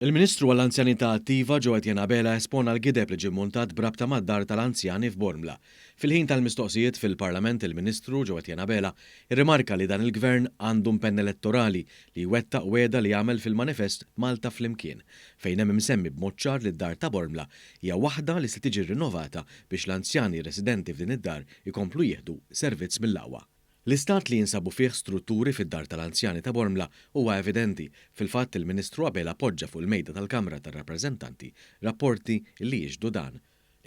Il-Ministru għall-Anzjanità Attiva Joe Etienne Abela espona l-gideb li ġie mmuntat brabta mad-dar tal-anzjani f'Bormla. Fil-ħin tal-mistoqsijiet fil-Parlament il-Ministru Joe Etienne Abela irrimarka li dan il-Gvern għandu impenn elettorali li jwettaq weda li jagħmel fil-manifest Malta flimkien, fejn hemm imsemmi b'mod ċar li d-dar ta' Bormla hija waħda li se tiġi rinnovata biex l-anzjani residenti f'din id-dar ikomplu jieħdu servizz mill-aqwa. L-istat li jinsabu fih strutturi fid-dar tal-anzjani ta' Bormla huwa evidenti. Fil-fatt il-Ministru Abela poġġa fuq il-mejda tal-Kamra tar-Rappreżentanti rapporti li jiġdu dan.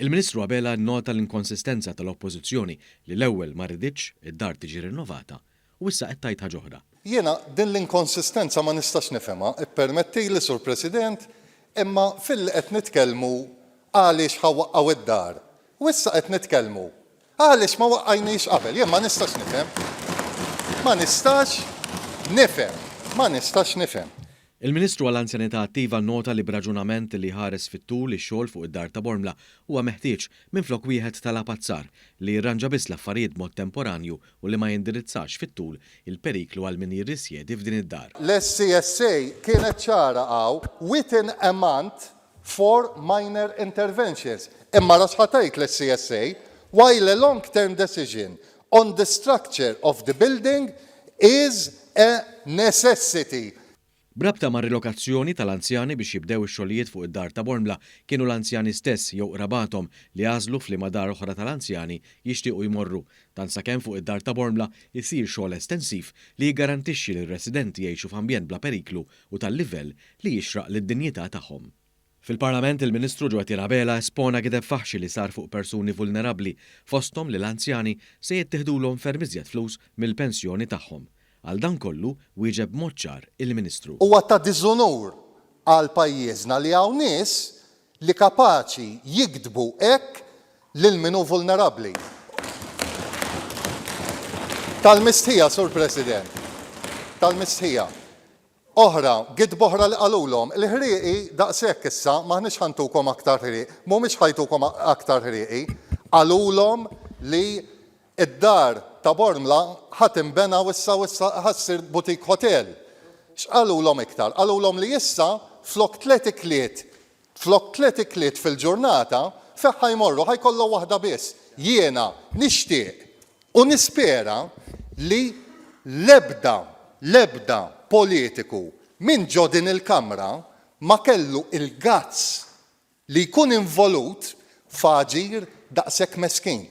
Il-Ministru Abela nnota l-inkonsistenza tal-Oppożizzjoni li l-ewwel ma rriditx id-dar tiġi rinnovata u issa qed tgħid ħaġa oħra. Jiena din l-inkonsistenza ma nistax nifhemha, ippermettili Sur President, imma qed nitkellmu għaliex ħawwaqgħu id-dar. U issa qed nitkellmu għaliex ma waqqajniex qabel, jien ma nistax nifhem. Ma nistax nifhem. Il-Ministru għall-Anzjanità Attiva nota li b'raġunament li ħares fit-tul ix-xogħol fuq id-dar ta' Bormla huwa meħtieġ minflok wieħed tal-apazzar li jirranġa biss l-affarijiet mod temporanju u li ma jindirizzax fit-tul il-periklu għal min jirrisjedi f'din id-dar. L-SCSA kienet ċara within a month for minor interventions. Imma rax ħatajt l-SCSA while a long-term decision on the structure of the building is a necessity. Brabta ma' rilokazzjoni tal-anzjani biex jibdew ix-xogħlijiet fuq id-dar ta' Bormla kienu l-anzjani stess jew qrabathom li għażlu f'liema dar oħra tal-anzjani jixtiequ jmorru. Dan sakemm fuq id-dar ta' Bormla jsir xogħol estensiv li jiggarantixxi li r-residenti jgħixu f'ambjent bla periklu u tal-livell li jixraq lid-dinjità tagħhom. Fil-Parlament il-Ministru Joe Etienne Abela espona gideb faħxi li sar fuq persuni vulnerabbli fosthom li l-anzjani se jittieħdulhom ferm iżjed flus mill-pensjoni tagħhom. Għal dan kollu wieġeb mod ċar il-Ministru. Huwa ta' diżonur għal pajjiżna li hawn nies li kapaċi jikdbu hekk lil min hu vulnerabbli. Tal-mistħija, Sur President, tal-mistħija. Oħra, gidb oħra li qalulhom, il-ħrieqi daqshekk issa m'aħniex ħantukom aktar ħrieq, mhumiex ħajtukom aktar ħrieqi, qalulhom li id-dar ta' Bormla ħadd inbena u issa ħassir butik hotel. X'qalulhom iktar? Qalulhom li issa flok tliet ikliet fil-ġurnata fejn ħajmorru ħajkollu waħda biss. Jiena nixtieq u nispera li l-ebda politiku minn ġo din il-Kamra ma kellu il-gazz li jkun involut f'aġir daqshekk meskin.